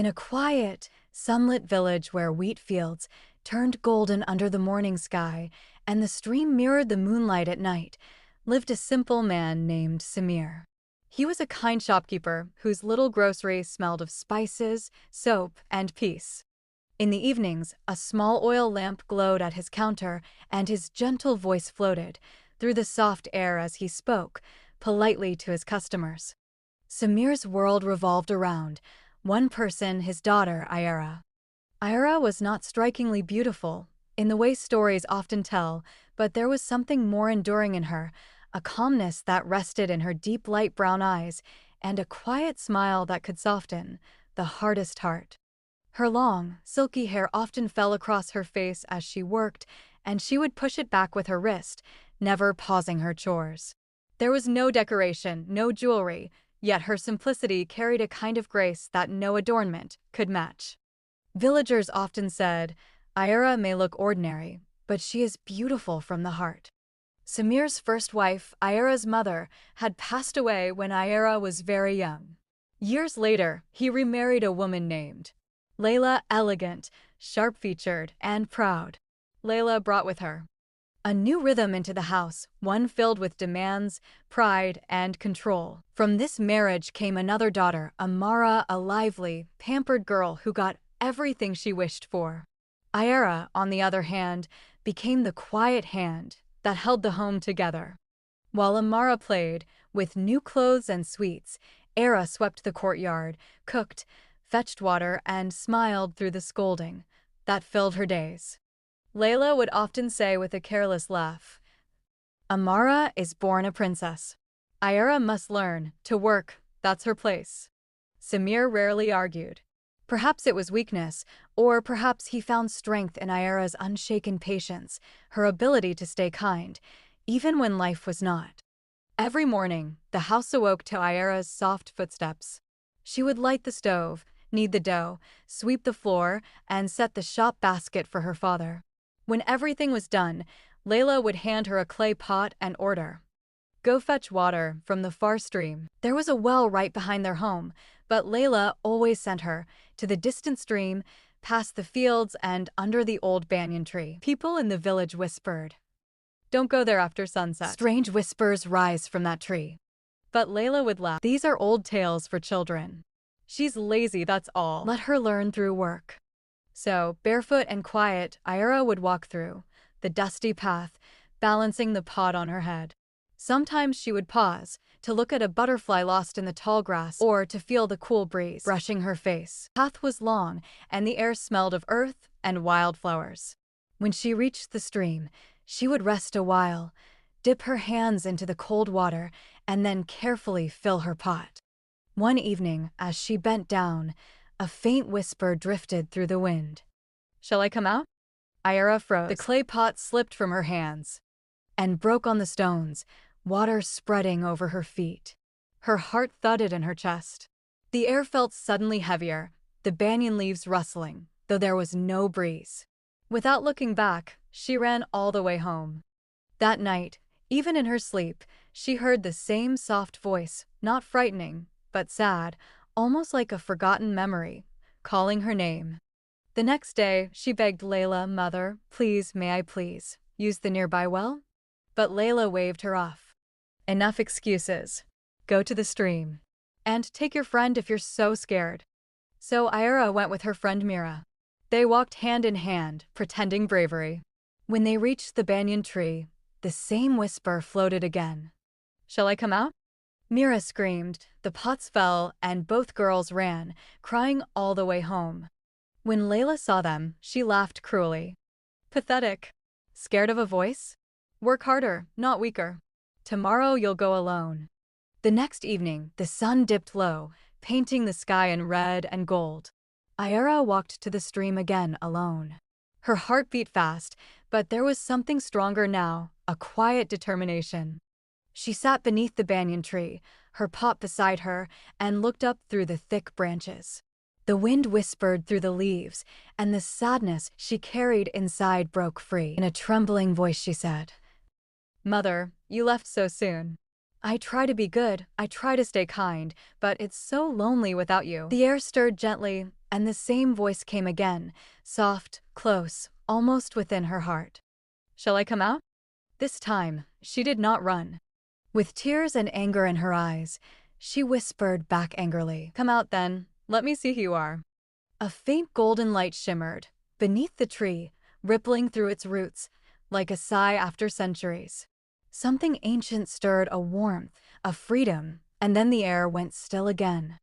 In a quiet, sunlit village where wheat fields turned golden under the morning sky and the stream mirrored the moonlight at night, lived a simple man named Samir. He was a kind shopkeeper whose little grocery smelled of spices, soap, and peace. In the evenings, a small oil lamp glowed at his counter, and his gentle voice floated through the soft air as he spoke politely to his customers. Samir's world revolved around one person, his daughter, Ayra. Ayra was not strikingly beautiful, in the way stories often tell, but there was something more enduring in her, a calmness that rested in her deep light brown eyes, and a quiet smile that could soften the hardest heart. Her long, silky hair often fell across her face as she worked, and she would push it back with her wrist, never pausing her chores. There was no decoration, no jewelry, yet her simplicity carried a kind of grace that no adornment could match. Villagers often said, "Ayra may look ordinary, but she is beautiful from the heart." Samir's first wife, Ayra's mother, had passed away when Ayra was very young. Years later, he remarried a woman named Layla, elegant, sharp-featured, and proud. Layla brought with her a new rhythm into the house, one filled with demands, pride, and control. From this marriage came another daughter, Amara, a lively, pampered girl who got everything she wished for. Ayra, on the other hand, became the quiet hand that held the home together. While Amara played with new clothes and sweets, Ayra swept the courtyard, cooked, fetched water, and smiled through the scolding that filled her days. Layla would often say with a careless laugh, "Amara is born a princess. Ayra must learn to work, that's her place." Samir rarely argued. Perhaps it was weakness, or perhaps he found strength in Ayra's unshaken patience, her ability to stay kind, even when life was not. Every morning, the house awoke to Ayra's soft footsteps. She would light the stove, knead the dough, sweep the floor, and set the shop basket for her father. When everything was done, Layla would hand her a clay pot and order, "Go fetch water from the far stream." There was a well right behind their home, but Layla always sent her to the distant stream, past the fields and under the old banyan tree. People in the village whispered, "Don't go there after sunset." Strange whispers rise from that tree. But Layla would laugh. "These are old tales for children. She's lazy, that's all. Let her learn through work." So, barefoot and quiet, Ayra would walk through the dusty path, balancing the pot on her head. Sometimes she would pause to look at a butterfly lost in the tall grass or to feel the cool breeze brushing her face. The path was long, and the air smelled of earth and wildflowers. When she reached the stream, she would rest a while, dip her hands into the cold water, and then carefully fill her pot. One evening, as she bent down, a faint whisper drifted through the wind. "Shall I come out?" Ayra froze. The clay pot slipped from her hands and broke on the stones, water spreading over her feet. Her heart thudded in her chest. The air felt suddenly heavier, the banyan leaves rustling, though there was no breeze. Without looking back, she ran all the way home. That night, even in her sleep, she heard the same soft voice, not frightening, but sad, almost like a forgotten memory, calling her name. The next day, she begged Layla, "Mother, please, may I please use the nearby well?" But Layla waved her off. "Enough excuses. Go to the stream. And take your friend if you're so scared." So Ayra went with her friend Mira. They walked hand in hand, pretending bravery. When they reached the banyan tree, the same whisper floated again. "Shall I come out?" Mira screamed, the pots fell, and both girls ran, crying all the way home. When Layla saw them, she laughed cruelly. "Pathetic. Scared of a voice? Work harder, not weaker. Tomorrow you'll go alone." The next evening, the sun dipped low, painting the sky in red and gold. Ayra walked to the stream again alone. Her heart beat fast, but there was something stronger now, a quiet determination. She sat beneath the banyan tree, her pot beside her, and looked up through the thick branches. The wind whispered through the leaves, and the sadness she carried inside broke free. In a trembling voice she said, "Mother, you left so soon. I try to be good, I try to stay kind, but it's so lonely without you." The air stirred gently, and the same voice came again, soft, close, almost within her heart. "Shall I come out?" This time, she did not run. With tears and anger in her eyes, she whispered back angrily, "Come out then. Let me see who you are." A faint golden light shimmered beneath the tree, rippling through its roots, like a sigh after centuries. Something ancient stirred, a warmth, a freedom, and then the air went still again.